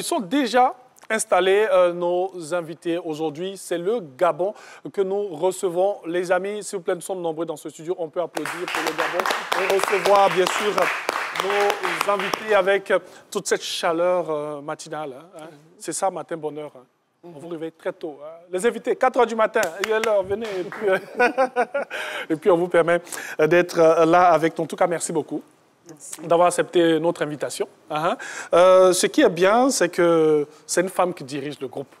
Ils sont déjà installés, nos invités aujourd'hui. C'est le Gabon que nous recevons. Les amis, s'il vous plaît, nous sommes nombreux dans ce studio. On peut applaudir pour le Gabon. On recevoir, bien sûr, nos invités avec toute cette chaleur matinale. Hein. C'est ça, matin bonheur. Hein. On vous réveille très tôt. Hein. Les invités, 4 h du matin, il est l'heure, venez. Et puis, on vous permet d'être là avec nous. En tout cas, merci beaucoup d'avoir accepté notre invitation. Ce qui est bien, c'est que c'est une femme qui dirige le groupe.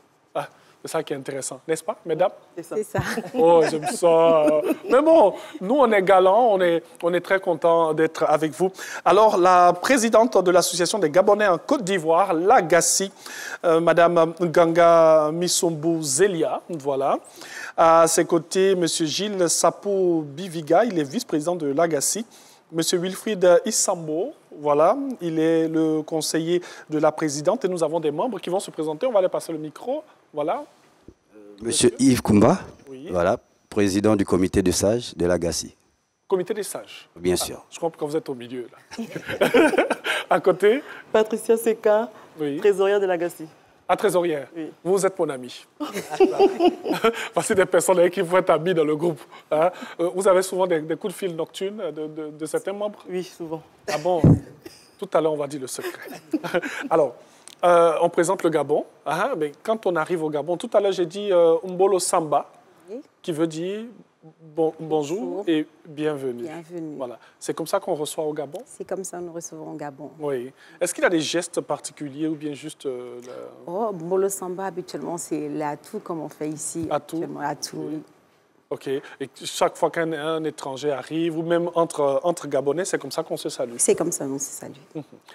C'est ça qui est intéressant, n'est-ce pas, mesdames? C'est ça. Oh, j'aime ça. Mais bon, nous, on est galants, on est très contents d'être avec vous. Alors, la présidente de l'Association des Gabonais en Côte d'Ivoire, l'Agassi, Madame Nganga Missombo Zelia, voilà. À ses côtés, Monsieur Gilles Sapo Biviga, il est vice-président de l'Agassi. Monsieur Wilfried Issambo, voilà, il est le conseiller de la présidente et nous avons des membres qui vont se présenter. On va leur passer le micro, voilà. Monsieur Yves Koumba, oui. Voilà, président du comité de sages de l'Agassi. Comité des sages. Bien sûr. Je comprends que vous êtes au milieu, là. À côté. Patricia Seka, oui. Trésorière de l'Agassi. À trésorière. Oui. Vous êtes mon ami. Parce que des personnes avec qui vous êtes amis dans le groupe. Hein? Vous avez souvent des coups de fil nocturnes de certains membres? Oui, souvent. Ah bon? Tout à l'heure, on va dire le secret. Alors, on présente le Gabon. Hein? Mais quand on arrive au Gabon, tout à l'heure, j'ai dit Mbolo Samba, oui. Qui veut dire bonjour et bienvenue. Bienvenue. Voilà. C'est comme ça qu'on reçoit au Gabon? C'est comme ça que nous recevons au Gabon. Oui. Est-ce qu'il y a des gestes particuliers ou bien juste... Oh, Mbolo Samba, habituellement, c'est l'atout comme on fait ici. Atout? Atout, oui. OK. Et chaque fois qu'un étranger arrive, ou même entre Gabonais, c'est comme ça qu'on se salue? C'est comme ça qu'on se salue.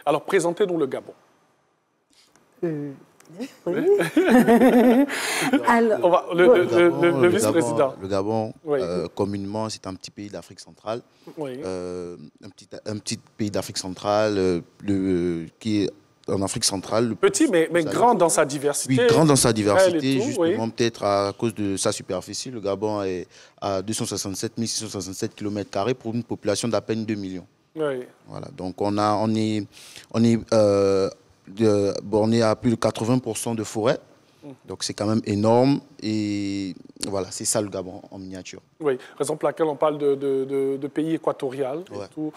Alors, présentez-nous le Gabon. Oui. Alors, le vice-président. Le Gabon, oui. Communément, c'est un petit pays d'Afrique centrale. Oui. Un petit pays d'Afrique centrale qui est en Afrique centrale. Petit, mais grand dans sa diversité. Oui, grand dans sa diversité, tout, justement, oui. Peut-être à cause de sa superficie. Le Gabon est à 267 667 km² pour une population d'à peine 2 millions. Oui. Voilà, donc on est borné à plus de 80% de forêt. Donc c'est quand même énorme et voilà, c'est ça le Gabon en miniature. Oui, raison pour laquelle on parle de pays équatorial. Ouais. Et tout.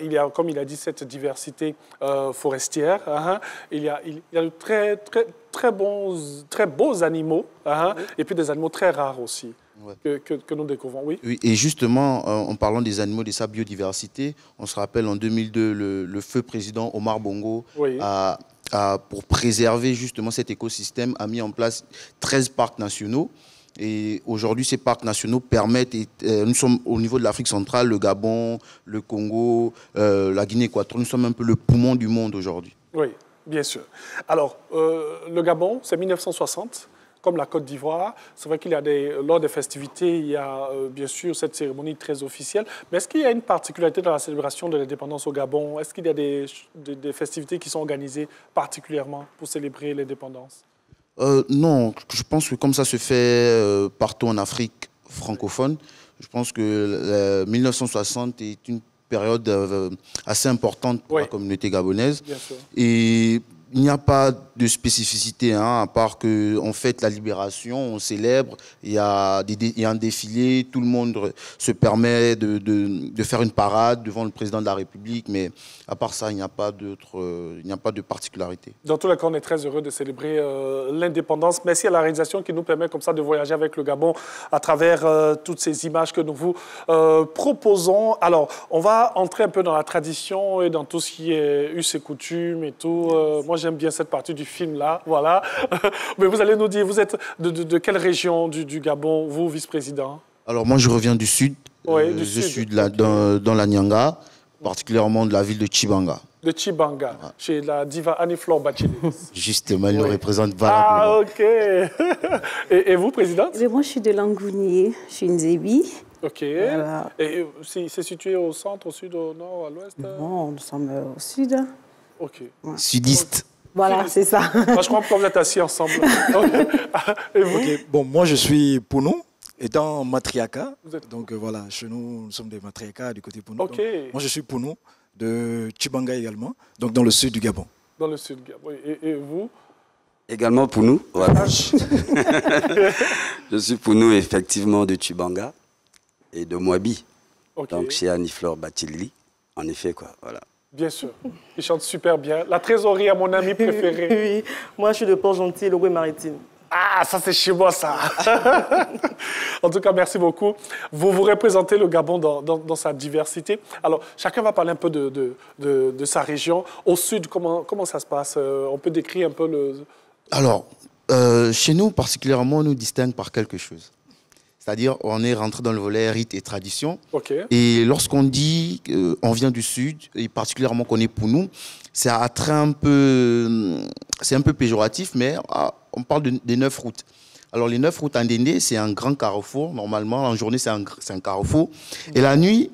Il y a, comme il a dit, cette diversité forestière. Il y a de très beaux animaux et puis des animaux très rares aussi. Ouais. Que nous découvrons, oui. Oui, et justement, en parlant des animaux, de sa biodiversité, on se rappelle en 2002, le feu président Omar Bongo oui. pour préserver justement cet écosystème, a mis en place 13 parcs nationaux. Et aujourd'hui, ces parcs nationaux permettent, nous sommes au niveau de l'Afrique centrale, le Gabon, le Congo, la Guinée équatoriale, nous sommes un peu le poumon du monde aujourd'hui. Oui, bien sûr. Alors, le Gabon, c'est 1960. Comme la Côte d'Ivoire, c'est vrai qu'il y a lors des festivités, il y a bien sûr cette cérémonie très officielle. Mais est-ce qu'il y a une particularité dans la célébration de l'indépendance au Gabon? Est-ce qu'il y a des festivités qui sont organisées particulièrement pour célébrer l'indépendance? Non, je pense que comme ça se fait partout en Afrique francophone, je pense que 1960 est une période assez importante pour la communauté gabonaise. Bien sûr. Et il n'y a pas de spécificité, à part qu'on fête la libération, on célèbre, il y a un défilé, tout le monde se permet de faire une parade devant le président de la République, mais à part ça, il n'y a pas de particularité. Dans tous les cas, on est très heureux de célébrer l'indépendance. Merci à la réalisation qui nous permet comme ça de voyager avec le Gabon à travers toutes ces images que nous vous proposons. Alors, on va entrer un peu dans la tradition et dans tout ce qui est us et coutumes et tout. Moi, j'aime bien cette partie du film-là, voilà. Mais vous allez nous dire, vous êtes de quelle région du Gabon, vous, vice-président? Alors, moi, je reviens du sud. Oui, je suis dans la Nyanga, particulièrement de la ville de Tchibanga. De Tchibanga, chez la diva Annie-Flore Bachelet. Justement, elle nous représente valablement. Ah, OK. Et vous, présidente? Moi, je suis de Langounier, je suis une Zébi. OK. Voilà. Et c'est situé au centre, au sud, au nord, à l'ouest? Non, nous sommes au sud. OK. Ouais. Sudiste. Voilà, c'est ça. Moi, je crois que vous êtes assis ensemble. Et vous? Okay. Bon, moi, je suis Pounou, étant matriarcat. Donc voilà, chez nous, nous sommes des matriarcats du côté Pounou. Okay. Moi, je suis Pounou, de Tchibanga également, donc dans le sud du Gabon. Dans le sud, Gabon. Et vous? Également pour nous, voilà. Je suis pour nous effectivement de Tubanga et de Mwabi. Okay. Donc chez Annie-Fleur Batilili, en effet, quoi, voilà. Bien sûr, il chante super bien. La trésorerie à mon ami préféré. Oui, moi je suis de Port-Gentil, le Maritime. Ah, ça c'est chez moi ça. En tout cas, merci beaucoup. Vous représentez le Gabon dans sa diversité. Alors, chacun va parler un peu de sa région. Au sud, comment ça se passe? On peut décrire un peu le... Alors, chez nous, particulièrement, on nous distingue par quelque chose. C'est-à-dire, on est rentré dans le volet rite et tradition. Okay. Et lorsqu'on dit qu'on vient du sud, et particulièrement qu'on est pour nous, c'est un peu péjoratif, mais on parle des 9 routes. Alors, les 9 routes en Ndéndé, c'est un grand carrefour. Normalement, en journée, c'est un carrefour. Et la nuit,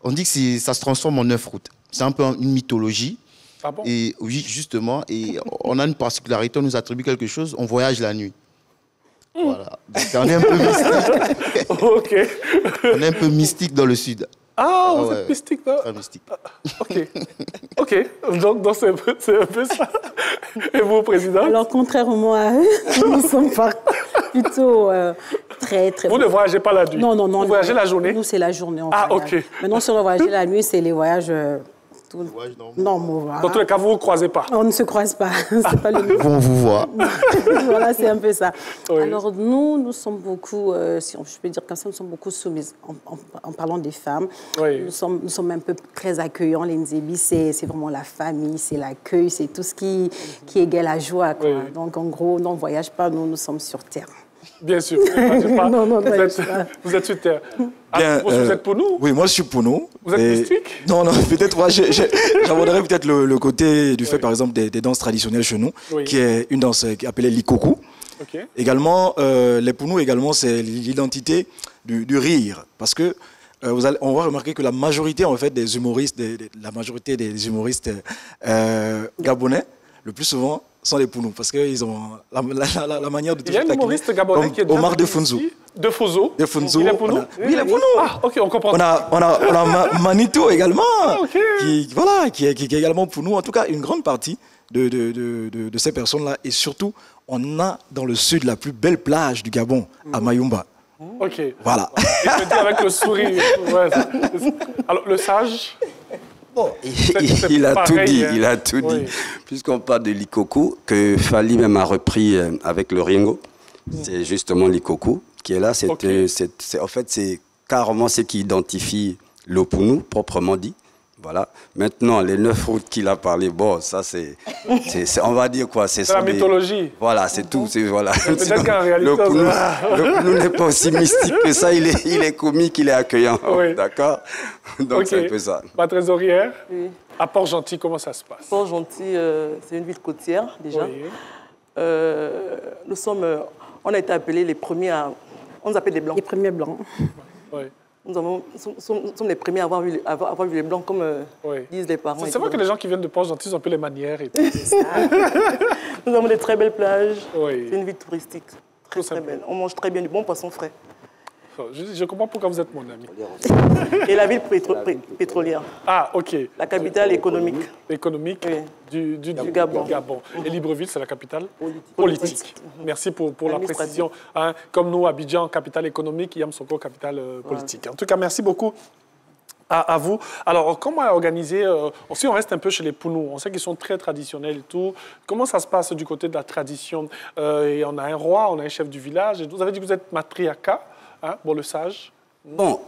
on dit que ça se transforme en 9 routes. C'est un peu une mythologie. Ah bon? Et oui, justement. Et on a une particularité, on nous attribue quelque chose, on voyage la nuit. Voilà. Donc, on est un peu mystique. Ok. On est un peu mystique dans le sud. Ah, vous êtes mystique, non? Très mystique. Ok. Ok. Donc c'est un peu ça. Et vous, Président? Alors, contrairement à eux, nous sommes plutôt très... Vous ne voyagez pas la nuit? Non. Vous voyagez la journée? Nous, c'est la journée. Ah, ok. Maintenant, si on va voyager la nuit, c'est les voyages... normaux. Voilà. Dans tous les cas, vous ne croisez pas? On ne se croise pas. C'est pas le niveau. On vous voit. Voilà, c'est un peu ça. Oui. Alors, nous sommes beaucoup, si je peux dire comme ça, nous sommes beaucoup soumises en parlant des femmes. Oui. Nous sommes un peu très accueillants. Les Nzébi, c'est vraiment la famille, c'est l'accueil, c'est tout ce qui égale la joie, quoi. Oui. Donc, en gros, on ne voyage pas, nous sommes sur Terre. Bien sûr. Non, pas. Vous êtes sur Terre. Bien, Vous êtes pour nous? Oui, moi je suis pour nous. Vous êtes mystique? Non, peut-être moi, j'aborderais peut-être le côté du fait, par exemple, des danses traditionnelles chez nous, Oui. qui est une danse appelée l'ikoku. Ok. Également, les pour nous, également, c'est l'identité du rire. Parce que on va remarquer que la majorité, en fait, des humoristes, gabonais, le plus souvent, sont les Pounou, parce qu'ils ont la manière de... Il y a un humoriste gabonais qui est Omar de Funzo. De Funzo. De Funzo. Il est Pounou? Oui, il est Pounou. Ah, ok, on comprend. On a Manito également, ok. qui est également Pounou. En tout cas, une grande partie de ces personnes-là. Et surtout, on a dans le sud la plus belle plage du Gabon, à Mayumba. Ok. Voilà. Il te dit avec le sourire. Ouais. Alors, le sage? Bon, C'est il a pareil, tout dit, hein. il a tout Oui. dit. Puisqu'on parle de l'Ikoku, que Fali même a repris avec le Ringo, c'est justement l'Ikoku qui est là. Ok. En fait, c'est carrément ce qui identifie le Pounou, proprement dit. Voilà. Maintenant, les 9 routes qu'il a parlé, bon, ça c'est on va dire quoi, c'est la mythologie. Voilà, c'est tout. Voilà. Peut-être qu'en réalité, le Pounou n'est pas aussi mystique que ça. Il est comique, il est accueillant. Oui. D'accord. Donc Ok. c'est un peu ça. Ma trésorière? Oui. À Port-Gentil, comment ça se passe? Port-Gentil, c'est une ville côtière déjà. Oui. On a été appelés les premiers à... On nous appelle les Blancs. Les premiers blancs. Oui. Nous sommes les premiers à avoir vu les Blancs, comme Oui. disent les parents. C'est vrai que les gens qui viennent de Port-Gentil ont un peu les manières et tout. Nous avons des très belles plages. Oui. C'est une ville touristique. Très, Tout très simplement. belle. On mange très bien du bon poisson frais. Je comprends pourquoi vous êtes mon ami. Et la ville pétrolière, Ah, ok. la capitale économique. Économique Oui. du Gabon. Et Libreville, c'est la capitale politique. Merci pour la Administrative. précision. Hein, comme nous, Abidjan, capitale économique, Yamoussoukro, capitale politique. En tout cas, merci beaucoup à vous. Alors, comment organiser, si on reste un peu chez les Pounou, on sait qu'ils sont très traditionnels et tout. Comment ça se passe du côté de la tradition? Et on a un roi, on a un chef du village. Et vous avez dit que vous êtes matriarcat, hein, pour le sage. Bon,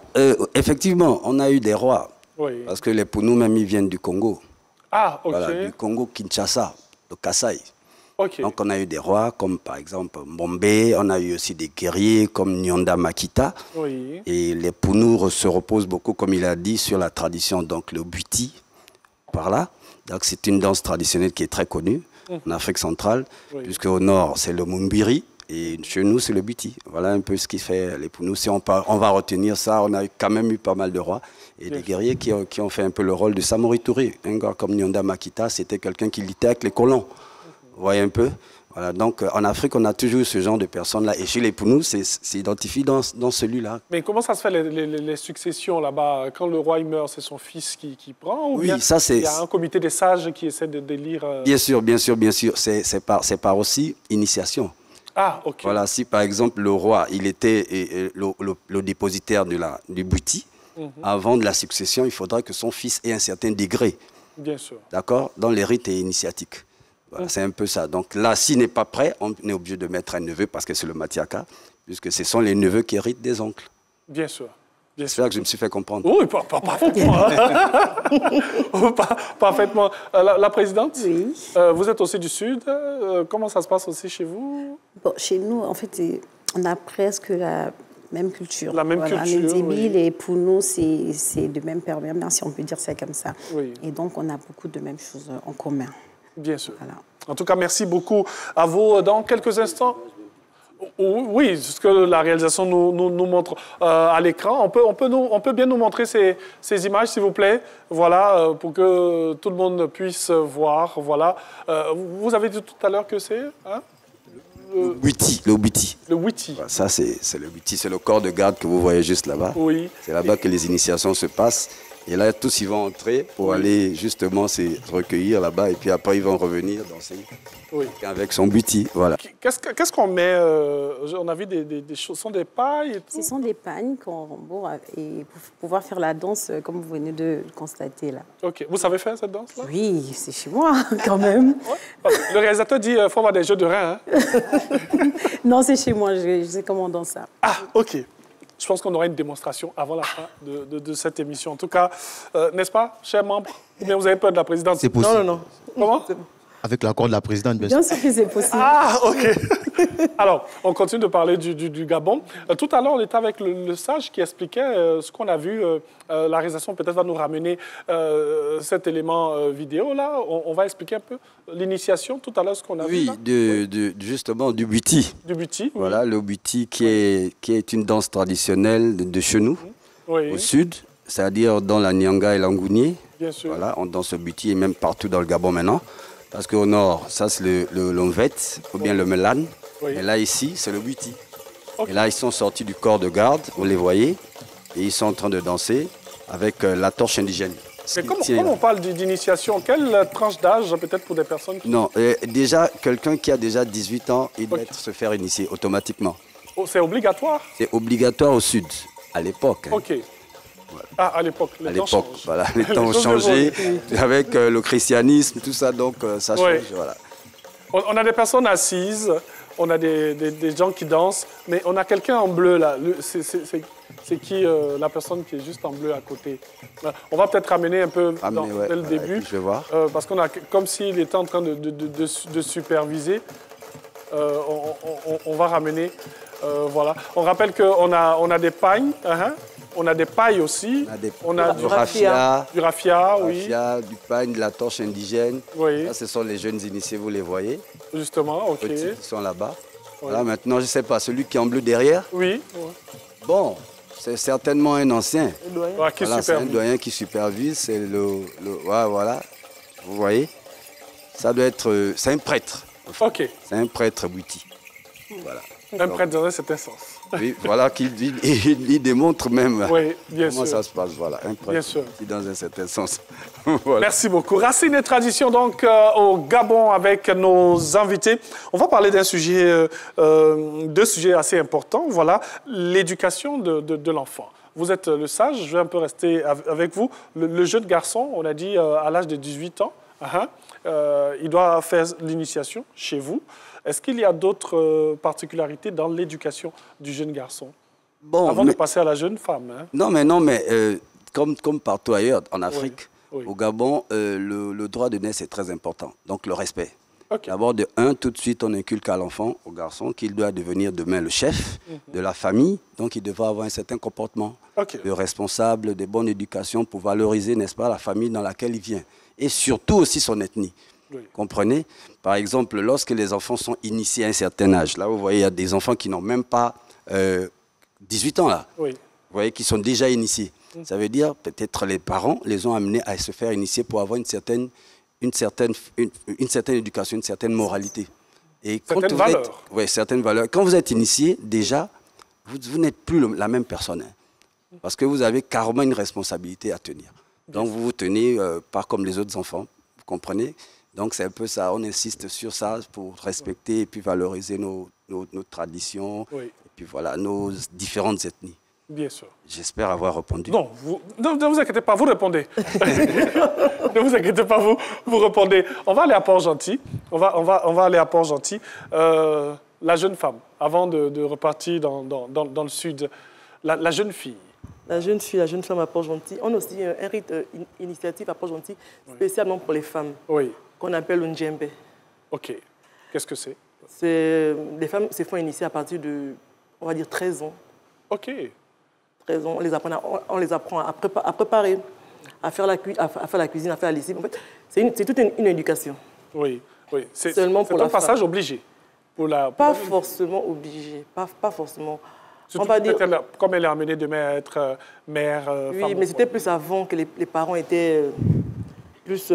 effectivement, on a eu des rois. Oui. Parce que les Pounou, même, ils viennent du Congo. Ah, ok. Voilà, du Congo-Kinshasa, de Kasaï. Ok. Donc, on a eu des rois comme, par exemple, Mbombe. On a eu aussi des guerriers comme Nyanda Makita. Oui. Et les Pounou se reposent beaucoup, comme il a dit, sur la tradition, donc le buti, par là. Donc, c'est une danse traditionnelle qui est très connue en Afrique centrale, Oui. puisque au nord, c'est le Mumbiri. Et chez nous, c'est le buti. Voilà un peu ce qui fait les Pounou. Si on va retenir ça, on a quand même eu pas mal de rois et des guerriers qui ont fait un peu le rôle de Samori Touré. Un gars comme Nyanda Makita, c'était quelqu'un qui luttait avec les colons. Vous voyez un peu? Voilà, donc en Afrique, on a toujours ce genre de personnes-là. Et chez les Pounous, c'est identifié dans celui-là. Mais comment ça se fait les successions là-bas? Quand le roi il meurt, c'est son fils qui prend? Ou Oui, bien ça c'est... il y a un comité des sages qui essaie de délire... Bien sûr, bien sûr, bien sûr. C'est par aussi initiation. Ah, ok. Voilà, si par exemple le roi, il était le dépositaire du buti, avant de la succession, il faudra que son fils ait un certain degré. Bien sûr. D'accord? Dans les rites initiatiques. Voilà, c'est un peu ça. Donc là, s'il n'est pas prêt, on est obligé de mettre un neveu parce que c'est le Matiaka, puisque ce sont les neveux qui héritent des oncles. Bien sûr. J'espère que je me suis fait comprendre. Oui, parfaitement. Parfaitement. La présidente, Oui. Vous êtes aussi du Sud. Comment ça se passe aussi chez vous? Bon, chez nous, en fait, on a presque la même culture. La même culture, Les Ndébi, oui. les Pounous, c'est de même père, même mère, si on peut dire ça comme ça. Oui. Et donc, on a beaucoup de mêmes choses en commun. Bien sûr. Voilà. En tout cas, merci beaucoup à vous. Dans quelques instants... Oui, ce que la réalisation nous montre à l'écran. On peut bien nous montrer ces images, s'il vous plaît. Voilà, pour que tout le monde puisse voir. Voilà. Vous avez dit tout à l'heure que c'est hein? Le buti. Le buti. Le witi. Voilà, ça, c'est le buti. C'est le corps de garde que vous voyez juste là-bas. Oui. C'est là-bas que les initiations se passent. Et là, tous ils vont entrer pour aller justement se recueillir là-bas. Et puis après, ils vont revenir danser avec son buti. Voilà. Qu'est-ce qu'on met On a vu des choses, ce sont des pailles et tout. Ce sont des pagnes qu'on rembourre et pour pouvoir faire la danse, comme vous venez de le constater là. Ok. Vous savez faire cette danse-là? Oui, c'est chez moi, quand même. Le réalisateur dit qu'il faut avoir des jeux de reins. Hein? Non, c'est chez moi, je sais comment on danse ça. Ah, ok. Je pense qu'on aura une démonstration avant la fin de cette émission. En tout cas, n'est-ce pas, chers membres? Ou bien vous avez peur de la présidente? C'est possible. Non, non, non. Comment? Avec l'accord de la présidente, bien sûr. Bien sûr que c'est possible. Ah, ok. Alors, on continue de parler du Gabon. Tout à l'heure, on était avec le sage qui expliquait ce qu'on a vu. La réalisation peut-être va nous ramener cet élément vidéo-là. On va expliquer un peu l'initiation tout à l'heure, ce qu'on a vu. Oui, justement, du buti. Du buti. Oui. Voilà, le buti qui est une danse traditionnelle de chez nous, Oui. au sud, c'est-à-dire dans la Nyanga et l'Angounié. Bien sûr. Voilà, on danse le buti et même partout dans le Gabon maintenant. Parce qu'au nord, ça c'est le lomvet ou bien le melan. Oui. Et là, ici, c'est le buti. Okay. Et là, ils sont sortis du corps de garde, vous les voyez, et ils sont en train de danser avec la torche indigène. Mais comme on parle d'initiation, quelle tranche d'âge peut-être pour des personnes qui... Non, déjà, quelqu'un qui a déjà 18 ans, il doit se faire initier automatiquement. Oh, c'est obligatoire? C'est obligatoire au sud, à l'époque. Hein. Ok. Voilà. Ah, à l'époque, les temps changent. Voilà, les temps ont changé avec le christianisme, tout ça, donc ça change. Voilà. On a des personnes assises, on a des gens qui dansent, mais on a quelqu'un en bleu là. C'est qui la personne qui est juste en bleu à côté? On va peut-être ramener un peu dès le début. Je vais voir. Parce qu'on a comme s'il était en train de superviser. On va ramener. Voilà. On rappelle qu'on a des pagnes. On a des pailles aussi. On a du raffia. Du raffia, oui. Du pagne, de la torche indigène. Oui. Là, ce sont les jeunes initiés, vous les voyez. Justement, ok. Petits qui sont là-bas. Oui. Voilà, maintenant, je ne sais pas, celui qui est en bleu derrière. Oui. Bon, c'est certainement un ancien. Voilà, c'est un doyen qui supervise. C'est voilà. Vous voyez. Ça doit être... c'est un prêtre. Ok. C'est un prêtre buti. Voilà. Un prêtre dans cet sens. Oui, voilà qu'il démontre même comment ça se passe. Voilà, un prêtre dans un certain sens. Voilà. Merci beaucoup. Racines et traditions donc au Gabon avec nos invités. On va parler d'un sujet, deux sujets assez importants. Voilà, l'éducation de l'enfant. Vous êtes le sage, je vais un peu rester avec vous. Le jeune garçon, on a dit à l'âge de 18 ans, il doit faire l'initiation chez vous. Est-ce qu'il y a d'autres particularités dans l'éducation du jeune garçon avant de passer à la jeune femme? Hein? Non, mais comme partout ailleurs en Afrique, au Gabon, le droit de naissance est très important. Donc le respect. Okay. D'abord, tout de suite, on inculque à l'enfant, au garçon, qu'il doit devenir demain le chef de la famille. Donc il devra avoir un certain comportement de responsable, de bonne éducation pour valoriser, n'est-ce pas, la famille dans laquelle il vient. Et surtout aussi son ethnie. Oui. Comprenez? Par exemple, lorsque les enfants sont initiés à un certain âge, là vous voyez, il y a des enfants qui n'ont même pas 18 ans là. Oui. Vous voyez, qui sont déjà initiés. Ça veut dire peut-être les parents les ont amenés à se faire initier pour avoir une certaine éducation, une certaine moralité. Et certaines valeurs. Oui, certaines valeurs. Quand vous êtes initié, déjà, vous n'êtes plus la même personne. Hein, parce que vous avez carrément une responsabilité à tenir. Donc, vous vous tenez pas comme les autres enfants, vous comprenez? Donc, c'est un peu ça. On insiste sur ça pour respecter et puis valoriser nos traditions. Oui. Et puis voilà, nos différentes ethnies. Bien sûr. J'espère avoir répondu. Non, ne vous inquiétez pas, vous répondez. Ne vous inquiétez pas, vous répondez. On va aller à Port-Gentil. On va aller à Port-Gentil. La jeune femme, avant de repartir dans le sud, la jeune fille. La jeune femme à Port-Gentil. On a aussi un rite initiative à Port-Gentil, spécialement pour les femmes, qu'on appelle un djembé. OK. Qu'est-ce que c'est? Les femmes se font initier à partir de, on va dire, 13 ans. OK. 13 ans, on les apprend à préparer, à faire la cuisine, à faire la lessive. En fait, c'est toute une éducation. Oui. C'est seulement pour un passage obligé. Pas forcément obligé, pas forcément. Surtout on va dire, comme elle est amenée demain à être mère, oui, femme. Mais c'était plus avant que les parents étaient plus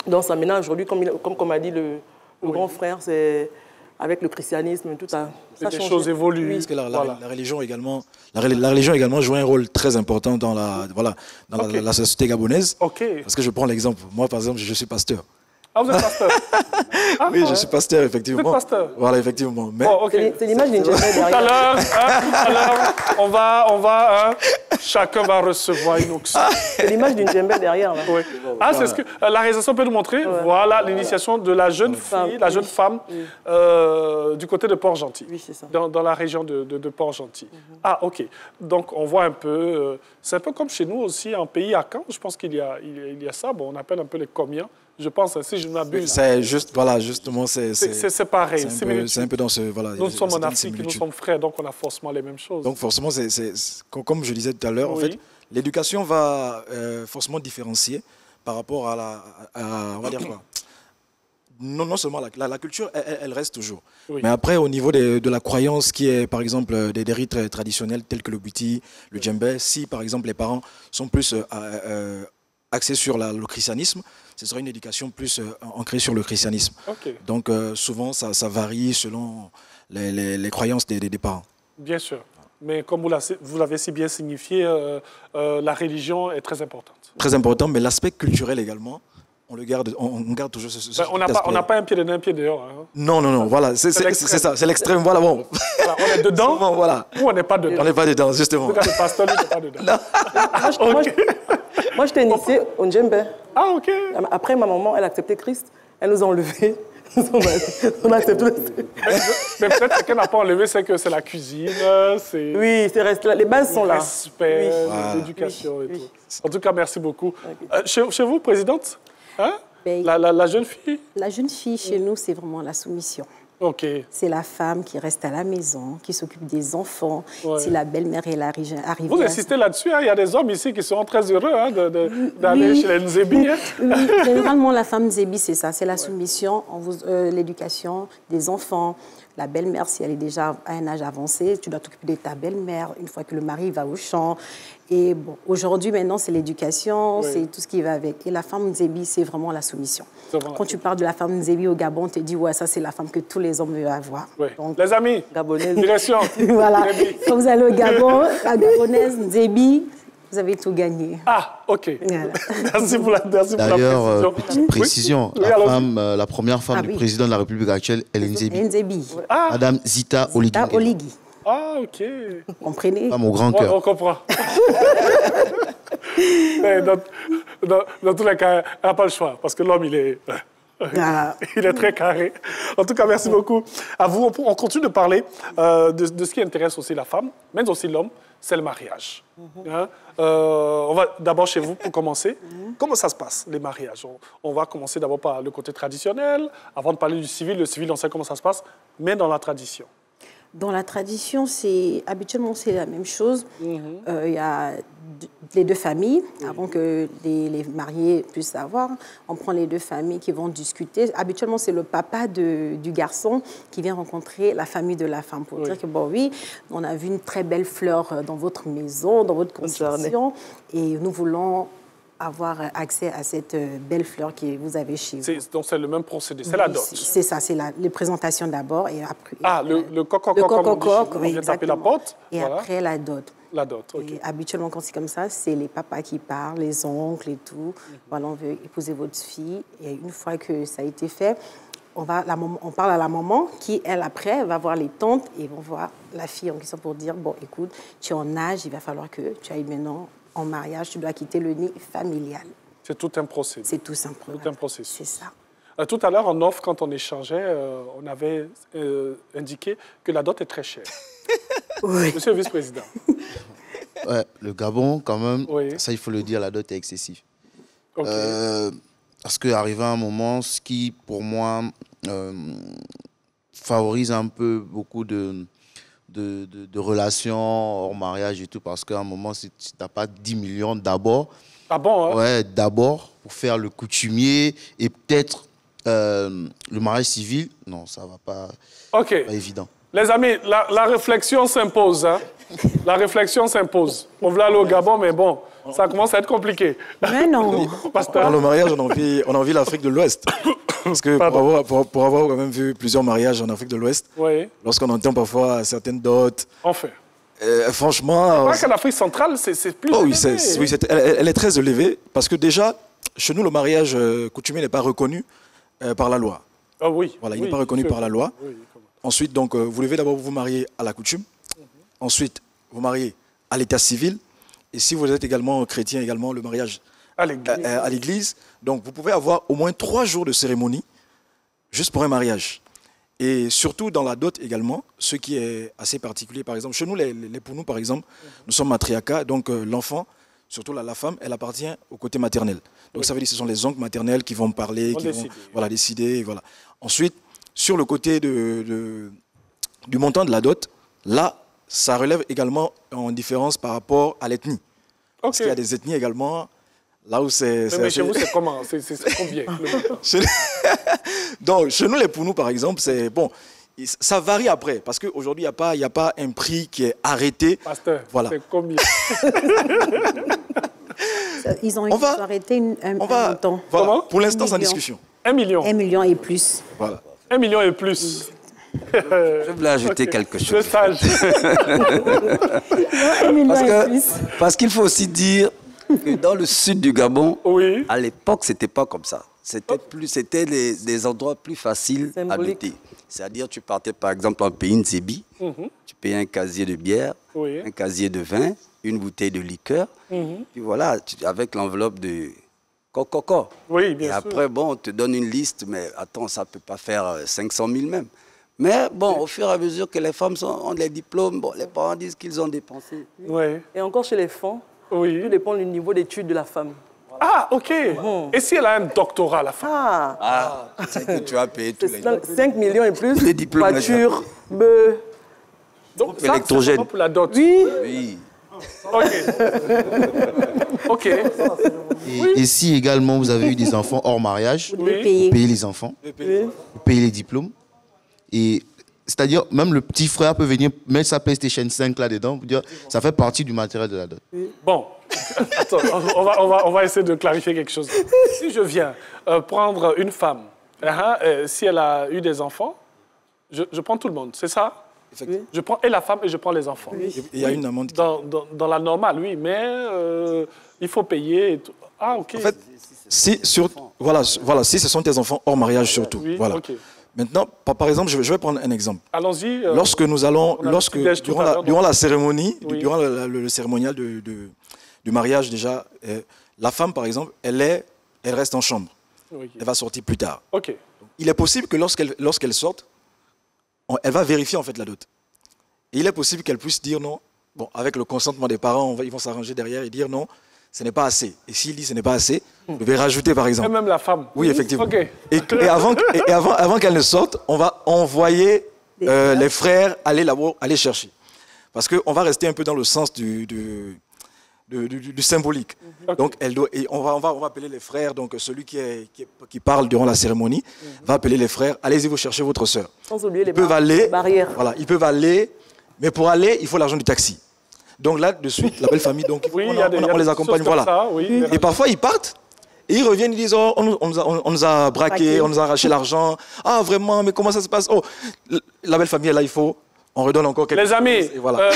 dans ça. Maintenant, aujourd'hui, comme a dit le grand frère, c'est avec le christianisme, tout ça. Les choses évoluent. Oui. Parce que la religion également, la religion également joue un rôle très important dans la société gabonaise. Okay. Parce que je prends l'exemple. Moi, par exemple, je suis pasteur. Ah, vous êtes pasteur? Oui, je suis pasteur, effectivement. Vous êtes pasteur? Voilà, effectivement. Mais... Oh, okay. C'est l'image d'une jeune derrière. Tout à l'heure, on va chacun va recevoir une onction. C'est l'image d'une djembé derrière. Là. Oui. Ah, c'est ce que la réalisation peut nous montrer. Ouais. Voilà l'initiation de la jeune fille, la jeune femme du côté de Port-Gentil. Oui, c'est ça. Dans la région de Port-Gentil. Ah, OK. Donc, on voit un peu... c'est un peu comme chez nous aussi, en pays à Caen. Je pense qu'il y a ça. Bon, on appelle un peu les comiens. Je pense, si je ne m'abuse. C'est juste, voilà, justement, c'est pareil. C'est un peu dans ce, voilà. Nous sommes en Afrique, nous sommes frères, donc on a forcément les mêmes choses. Donc forcément, comme je disais tout à l'heure, en fait, l'éducation va forcément différencier par rapport à on va dire quoi. Non seulement la culture, elle reste toujours. Oui. Mais après, au niveau de la croyance qui est, par exemple, des rites traditionnels tels que le buti, le djembé, si, par exemple, les parents sont plus axés sur le christianisme, ce sera une éducation plus ancrée sur le christianisme. Okay. Donc, souvent, ça varie selon les croyances des parents. Bien sûr. Mais comme vous l'avez si bien signifié, la religion est très importante. Très importante, mais l'aspect culturel également, on garde toujours ce on n'a pas un pied dedans, un pied dehors. Hein. Non, voilà, c'est ça, c'est l'extrême. Voilà, bon. Voilà, on est dedans, bon, voilà. Ou on n'est pas dedans. On n'est pas dedans, justement. Le pasteur, lui, n'est pas dedans. Moi, j'étais initiée au djembé. Ah, OK. Après, ma maman, elle a accepté Christ. Elle nous a enlevés. On a accepté. Mais peut-être qu'elle n'a pas enlevé, c'est que c'est la cuisine. Oui, les bases sont là. Le respect, l'éducation et tout. En tout cas, merci beaucoup. Chez vous, Présidente, hein? La jeune fille? La jeune fille, chez nous, c'est vraiment la soumission. Okay. C'est la femme qui reste à la maison, qui s'occupe des enfants. Si la belle-mère arrive... Vous insistez là-dessus, hein? Il y a des hommes ici qui seront très heureux d'aller chez les Nzébi. Hein? Oui, généralement, la femme Nzébi, c'est ça. C'est la soumission, l'éducation des enfants. La belle-mère, si elle est déjà à un âge avancé, tu dois t'occuper de ta belle-mère une fois que le mari va au champ. Et bon, aujourd'hui, maintenant, c'est l'éducation, c'est tout ce qui va avec. Et la femme Nzébi, c'est vraiment la soumission. Quand tu parles de la femme Nzébi au Gabon, on te dit, ouais, ça, c'est la femme que tous les hommes veulent avoir. Oui. Donc, les amis, gabonaise. Direction. Voilà. Quand vous allez au Gabon, la gabonaise Nzébi, vous avez tout gagné. Ah, OK. Voilà. Merci pour la précision. D'ailleurs, petite précision, la première femme du président de la République actuelle, elle est Nzébi. Madame Zita Oligui. Ah, OK. Vous comprenez? Pas mon grand cœur. On comprend. Dans tous les cas, elle n'a pas le choix, parce que l'homme, il est très carré. En tout cas, merci beaucoup à vous. On continue de parler de ce qui intéresse aussi la femme, mais aussi l'homme, c'est le mariage. Hein? On va d'abord chez vous pour commencer. Comment ça se passe, les mariages? On va commencer d'abord par le côté traditionnel, avant de parler du civil. Le civil, on sait comment ça se passe, mais dans la tradition. Dans la tradition, habituellement, c'est la même chose. Il y a les deux familles, avant que les mariés puissent savoir. On prend les deux familles qui vont discuter. Habituellement, c'est le papa du garçon qui vient rencontrer la famille de la femme pour dire que, bon, oui, on a vu une très belle fleur dans votre maison, dans votre construction, et nous voulons avoir accès à cette belle fleur que vous avez chez vous. Donc c'est le même procédé, c'est la dot. C'est ça, c'est les présentations d'abord et après. Le coco-coco, on vient taper la porte. Et voilà. Après la dot. La dot, ok. Et habituellement, quand c'est comme ça, c'est les papas qui parlent, les oncles et tout. Voilà, on veut épouser votre fille. Et une fois que ça a été fait, on parle à la maman qui, elle, après, va voir les tantes et vont voir la fille en question pour dire, bon, écoute, tu es en âge, il va falloir que tu ailles maintenant en mariage, tu dois quitter le nid familial. C'est tout un procédé. C'est tout simplement. Tout un processus. C'est ça. Tout à l'heure, en off, quand on échangeait, on avait indiqué que la dot est très chère. Oui. Monsieur le vice-président. Ouais, le Gabon, quand même, oui. Ça, il faut le dire, la dot est excessive. Okay. Parce qu'arrivé à un moment, ce qui, pour moi, favorise un peu beaucoup de relations hors mariage et tout, parce qu'à un moment, si tu n'as pas 10 millions d'abord, ah bon, hein? Ouais, d'abord, pour faire le coutumier et peut-être le mariage civil, non, ça ne va pas, pas évident. Les amis, la réflexion s'impose. Hein? La réflexion s'impose. On veut aller au Gabon, mais bon, ça commence à être compliqué. Mais non. Pasteur. Dans le mariage, on a envie l'Afrique de l'Ouest. Parce que pour avoir quand même vu plusieurs mariages en Afrique de l'Ouest, oui. Lorsqu'on entend parfois certaines dots, enfin. Franchement... C'est vrai qu'en Afrique centrale, c'est plus élevé. Oui, elle est très élevée, parce que déjà, chez nous, le mariage coutumier n'est pas reconnu par la loi. Oh oui. Voilà, il n'est pas reconnu par la loi. Oui, ensuite, donc, vous devez d'abord vous marier à la coutume. Ensuite, vous mariez à l'état civil. Et si vous êtes également chrétien, également le mariage à l'église. Donc, vous pouvez avoir au moins 3 jours de cérémonie juste pour un mariage. Et surtout dans la dot également, ce qui est assez particulier, par exemple, chez nous, pour nous, par exemple, nous sommes matriarcat, donc l'enfant, surtout la femme, elle appartient au côté maternel. Donc ça veut dire que ce sont les oncles maternels qui vont parler, qui vont décider. Voilà. Ensuite, sur le côté du montant de la dot, là, ça relève également en différence par rapport à l'ethnie. Parce qu'il y a des ethnies également, là où c'est... Mais chez vous, c'est comment? C'est combien? Donc, chez nous, les Pounou, par exemple, c'est... Bon, ça varie après, parce qu'aujourd'hui, il n'y a pas un prix qui est arrêté. Pasteur, voilà. C'est combien? Ils ont arrêté un montant. Voilà. Pour l'instant, c'est en discussion. 1 million. 1 million et plus. Voilà. 1 million et plus. Je voulais ajouter quelque chose. Le sage. 1 million et plus. Parce qu'il faut aussi dire que dans le sud du Gabon, oui. à l'époque, ce n'était pas comme ça. C'était des endroits plus faciles à habiter. C'est-à-dire, tu partais par exemple en pays Nzebi, tu payais un casier de bière, un casier de vin, une bouteille de liqueur, puis voilà, avec l'enveloppe de coco. Oui, bien sûr. Et après, bon, on te donne une liste, mais attends, ça ne peut pas faire 500 000 même. Mais bon, au fur et à mesure que les femmes ont les diplômes, bon, les parents disent qu'ils ont dépensé. Oui. Et encore chez les femmes, tout dépend du niveau d'études de la femme. Ah, ok. Et si elle a un doctorat, la femme? C'est que tu as payé tous les 5 millions et plus, les diplômes, voiture, donc ça, électrogène. C'est pour la dot. Oui. Ok. Et si également vous avez eu des enfants hors mariage, vous payez les enfants, vous payez les diplômes. Et c'est-à-dire, même le petit frère peut venir mettre sa PlayStation 5 là-dedans pour dire ça fait partie du matériel de la dot. Bon, attends, on va essayer de clarifier quelque chose. Si je viens prendre une femme, si elle a eu des enfants, je prends tout le monde, c'est ça? Je prends et la femme et je prends les enfants. Il y a une amende. Dans la normale, oui, mais il faut payer. Et tout. Ah, ok. En fait, si ce sont tes enfants hors mariage surtout. Oui, voilà. Okay. Maintenant, par exemple, je vais prendre un exemple. Allons-y. Durant la cérémonie, durant le cérémonial du mariage déjà, la femme, par exemple, elle reste en chambre. Okay. Elle va sortir plus tard. Okay. Il est possible que lorsqu'elle sorte, elle va vérifier en fait la dot. Et il est possible qu'elle puisse dire non. Bon, avec le consentement des parents, ils vont s'arranger derrière et dire non, ce n'est pas assez. Et s'il dit ce n'est pas assez, vous devez rajouter par exemple. Et même la femme. Oui, effectivement. Okay. Et avant qu'elle ne sorte, on va envoyer les frères aller chercher. Parce qu'on va rester un peu dans le sens du symbolique. Okay. Donc, on va appeler les frères, donc celui qui parle durant la cérémonie va appeler les frères, allez-y vous chercher votre sœur. Sans oublier les barrières. Voilà, ils peuvent aller, mais pour aller, il faut l'argent du taxi. Donc là, de suite, la belle famille, donc Oui, on les accompagne. Voilà. Ça, oui. Et parfois, ils partent. Et ils reviennent, ils disent, oh, on nous a braqué, on nous a arraché l'argent. Ah, vraiment, mais comment ça se passe? Oh, la belle famille, là, on redonne encore quelque chose. Les amis, voilà.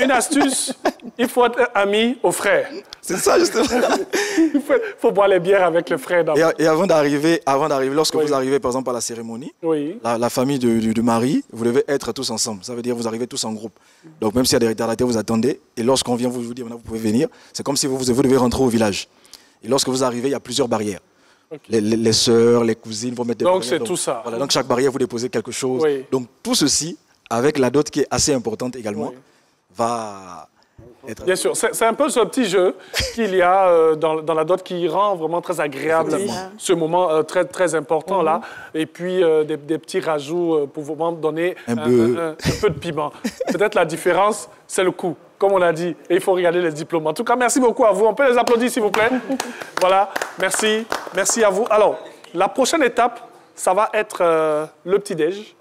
Une astuce, il faut être ami aux frères. C'est ça, justement. Il faut boire les bières avec le frère d'abord. Et avant d'arriver, lorsque vous arrivez, par exemple, à la cérémonie, la famille du mari, vous devez être tous ensemble. Ça veut dire que vous arrivez tous en groupe. Donc, même s'il y a des retardataires, vous attendez. Et lorsqu'on vient vous dire, vous pouvez venir, c'est comme si vous devez rentrer au village. Et lorsque vous arrivez, il y a plusieurs barrières. Okay. Les sœurs, les cousines vont mettre des barrières. Donc, c'est tout ça. Voilà, donc, chaque barrière, vous déposez quelque chose. Oui. Donc, tout ceci, avec la dot qui est assez importante également, va être... Bien sûr. C'est un peu ce petit jeu qu'il y a dans la dot qui rend vraiment très agréable ce moment très, très important là. Et puis, des petits rajouts pour vraiment donner un peu de piment. Peut-être la différence, c'est le coût. Comme on a dit, et il faut regarder les diplômes. En tout cas, merci beaucoup à vous. On peut les applaudir, s'il vous plaît. Voilà, merci. Merci à vous. Alors, la prochaine étape, ça va être le petit-déj.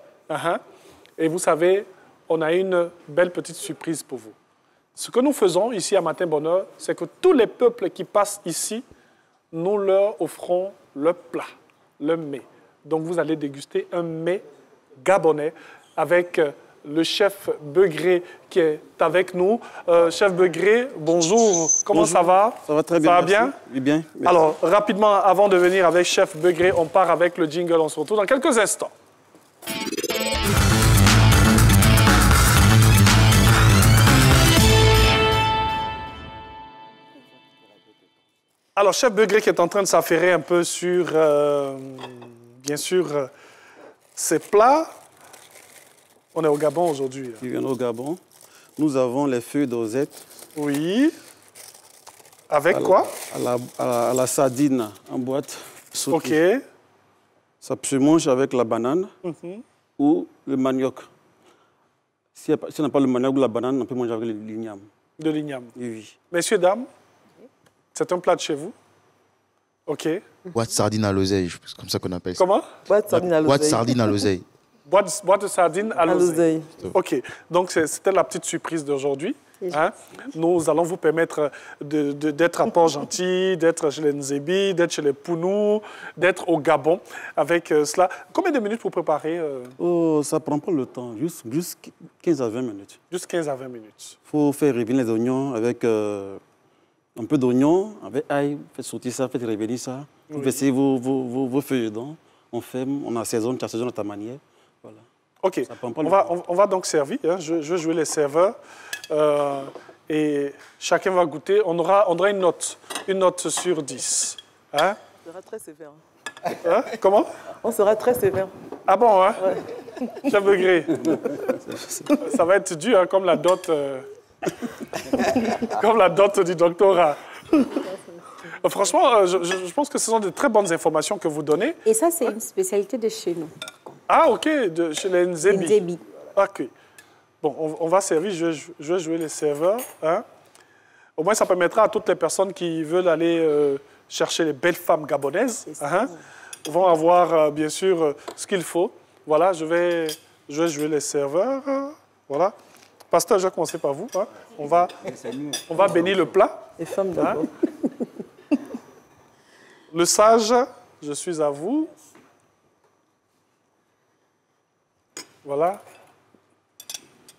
Et vous savez, on a une belle petite surprise pour vous. Ce que nous faisons ici à Matin Bonheur, c'est que tous les peuples qui passent ici, nous leur offrons le plat, le mets. Donc, vous allez déguster un mets gabonais avec... le chef Begré qui est avec nous. Chef Begré, bonjour. Comment ça va? Ça va très bien. Ça va bien? Oui, bien. Merci. Alors, rapidement, avant de venir avec Chef Begré, on part avec le jingle. On se retrouve dans quelques instants. Alors, Chef Begré qui est en train de s'affairer un peu sur, bien sûr, ses plats. On est au Gabon aujourd'hui. Nous venons au Gabon. Nous avons les feuilles d'osette. Oui. Avec quoi? À la sardine en boîte. Sautée. OK. Ça se mange avec la banane ou le manioc. Si on n'a pas le manioc ou la banane, on peut manger avec l'igname. De l'igname. Oui. Messieurs, dames, c'est un plat de chez vous? OK. Boîte sardine à l'oseille, c'est comme ça qu'on appelle ça. Comment? Boîte sardine à l'oseille. Boîte sardine à l'oseille. Boîte de sardines à l'oseille. OK. Donc, c'était la petite surprise d'aujourd'hui. Hein? Nous allons vous permettre d'être à Port-Gentil, d'être chez les Nzebi, d'être chez les Pounou, d'être au Gabon avec cela. Combien de minutes pour préparer ça ne prend pas le temps, juste 15 à 20 minutes. Juste 15 à 20 minutes. Il faut faire revenir les oignons avec un peu d'oignon, avec ail, faites sortir ça, faites revenir ça. Vous mettez vos feuilles dedans, on ferme, on assaisonne, tu assaisonnes à ta manière. Voilà. OK. On va donc servir. Hein. Je vais jouer les serveurs. Et chacun va goûter. On aura une note sur 10. Hein? On sera très sévère. Hein? Comment? On sera très sévère. Ah bon, hein? Ouais. Chef Begré. Ça va être dur, hein, comme la dot du doctorat. Franchement, je pense que ce sont de très bonnes informations que vous donnez. Et ça, c'est une spécialité de chez nous. Ah, OK, chez les Nzebi. Nzebi. OK. Bon, on va servir, je vais jouer les serveurs. Hein. Au moins, ça permettra à toutes les personnes qui veulent aller chercher les belles femmes gabonaises, vont avoir, bien sûr, ce qu'il faut. Voilà, je vais jouer les serveurs. Voilà. Pasteur, je vais commencer par vous. Hein. On va bénir le plat. Les femmes d'abord. Le sage, je suis à vous. Voilà.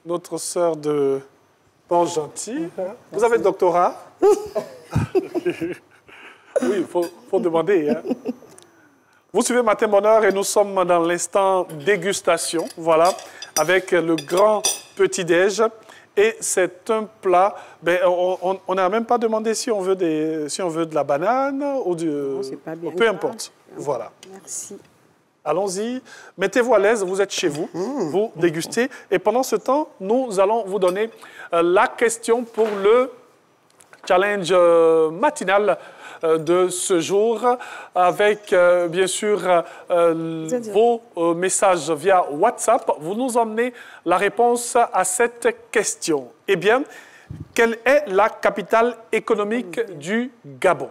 Notre sœur de Port-Gentil. Vous avez le doctorat? Oui, il faut demander. Hein. Vous suivez Matin Bonheur et nous sommes dans l'instant dégustation, voilà, avec le grand petit-déj. Et c'est un plat, on n'a même pas demandé si on veut de la banane ou peu importe. Voilà. Merci. Allons-y, mettez-vous à l'aise, vous êtes chez vous, vous dégustez. Et pendant ce temps, nous allons vous donner la question pour le challenge matinal de ce jour, avec bien sûr vos messages via WhatsApp. Vous nous emmenez la réponse à cette question. Eh bien, quelle est la capitale économique du Gabon?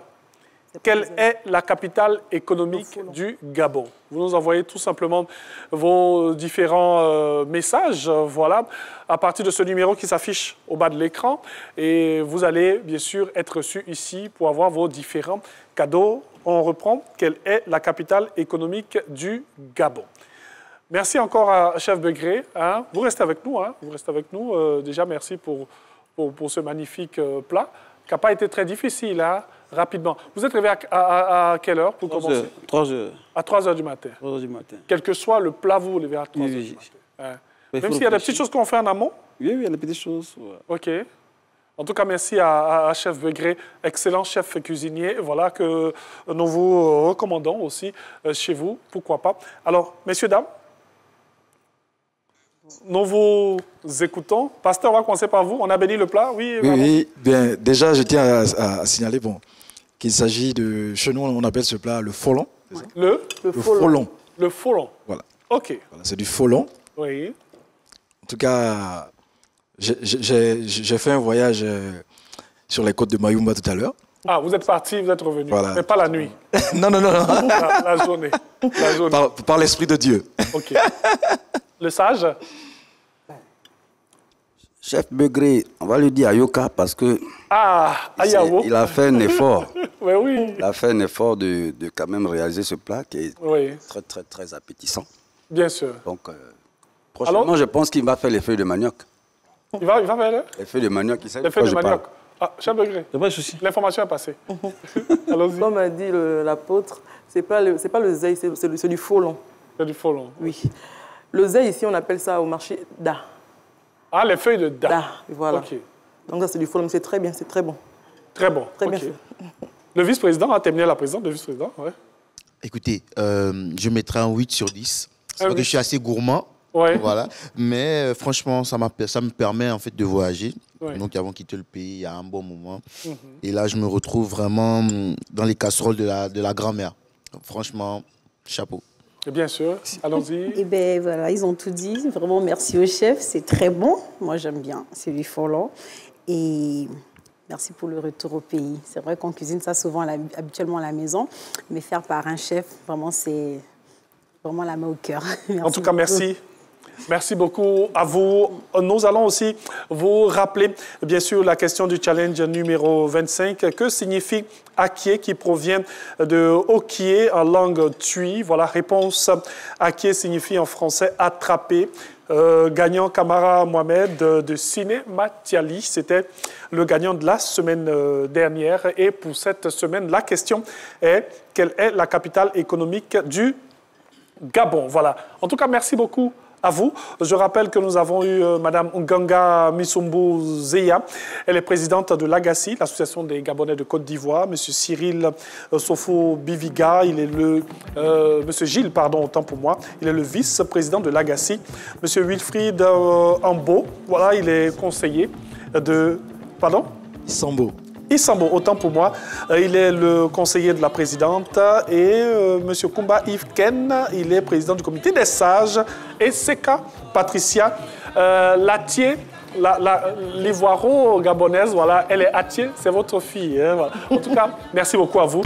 Quelle est la capitale économique du Gabon? Vous nous envoyez tout simplement vos différents messages, voilà, à partir de ce numéro qui s'affiche au bas de l'écran. Et vous allez, bien sûr, être reçus ici pour avoir vos différents cadeaux. On reprend. Quelle est la capitale économique du Gabon? Merci encore à Chef Begré. Hein. Vous restez avec nous. Hein. Vous restez avec nous. Déjà, merci pour ce magnifique plat qui n'a pas été très difficile. Hein. Rapidement. Vous êtes arrivé à quelle heure pour commencer? 3 heures. À 3 heures du matin. 3 heures du matin. Quel que soit le plat, vous vous levez à 3 heures du matin. Hein. Même s'il y a des petites choses qu'on fait en amont? Oui, il y a des petites choses. Ouais. OK. En tout cas, merci à Chef Begré, excellent chef cuisinier, voilà, que nous vous recommandons aussi chez vous, pourquoi pas. Alors, messieurs, dames, nous vous écoutons. Pasteur, on va commencer par vous. On a béni le plat, oui? Oui, bien, déjà, je tiens à signaler qu'il s'agit de... Chez nous, on appelle ce plat le folon. Le folon. Le folon. Voilà. OK. Voilà, c'est du folon. Oui. En tout cas, j'ai fait un voyage sur les côtes de Mayumba tout à l'heure. Ah, vous êtes parti, vous êtes revenu. Voilà. Mais pas la nuit. Non. La journée. La journée. Par l'Esprit de Dieu. OK. Le sage? Chef Begré, on va lui dire Ayoka parce que il a fait un effort. Oui. Il a fait un effort de quand même réaliser ce plat qui est très, très, très appétissant. Bien sûr. Donc, prochainement, alors, je pense qu'il va faire les feuilles de manioc. Il va faire les feuilles de manioc. Les feuilles de manioc. Ah, Chef Begré. Il n'y a pas de souci. L'information est passée. Allons-y. Comme a dit l'apôtre, ce n'est pas le zey, c'est du folon. C'est du folon. Oui. Le zey, ici, on appelle ça au marché da. Ah, les feuilles de da. Da, voilà. OK. Donc ça, c'est du folon, c'est très bien, c'est très bon. Très bon. Très bien fait. Le vice-président a terminé la présidente, le vice-président, ouais. Écoutez, je mettrai un 8 sur 10. C'est vrai que je suis assez gourmand. Ouais. Voilà. Mais franchement, ça me permet en fait de voyager. Ouais. Donc, avant de quitter le pays, il y a un bon moment. Et là, je me retrouve vraiment dans les casseroles de la grand-mère. Franchement, chapeau. Et bien sûr, allons-y. Eh bien, voilà, ils ont tout dit. Vraiment, merci au chef. C'est très bon. Moi, j'aime bien. C'est du folon. Et merci pour le retour au pays. C'est vrai qu'on cuisine ça souvent, habituellement à la maison. Mais faire par un chef, vraiment, c'est vraiment la main au cœur. En tout cas, merci. Merci beaucoup à vous. Nous allons aussi vous rappeler, bien sûr, la question du challenge numéro 25. Que signifie Akie, qui provient de Okie en langue tui? Voilà, réponse. Akie signifie en français attraper. Gagnant Kamara Mohamed de Ciné Matiali. C'était le gagnant de la semaine dernière. Et pour cette semaine, la question est: quelle est la capitale économique du Gabon? Voilà. En tout cas, merci beaucoup à vous. Je rappelle que nous avons eu Mme Nganga Misumbu Zeya. Elle est présidente de l'AGACI, l'Association des Gabonais de Côte d'Ivoire. M. Cyril Sofo Biviga, il est M. Gilles, pardon, autant pour moi, il est le vice-président de l'AGACI. M. Wilfried Ambo, voilà, il est conseiller de... Pardon? Isambo, autant pour moi. Il est le conseiller de la présidente. Et M. Kumba Yves Ken, il est président du comité des sages. Et Seka Patricia Latier, l'ivoiro gabonaise, voilà, elle est Atier, c'est votre fille. Hein, voilà. En tout cas, merci beaucoup à vous.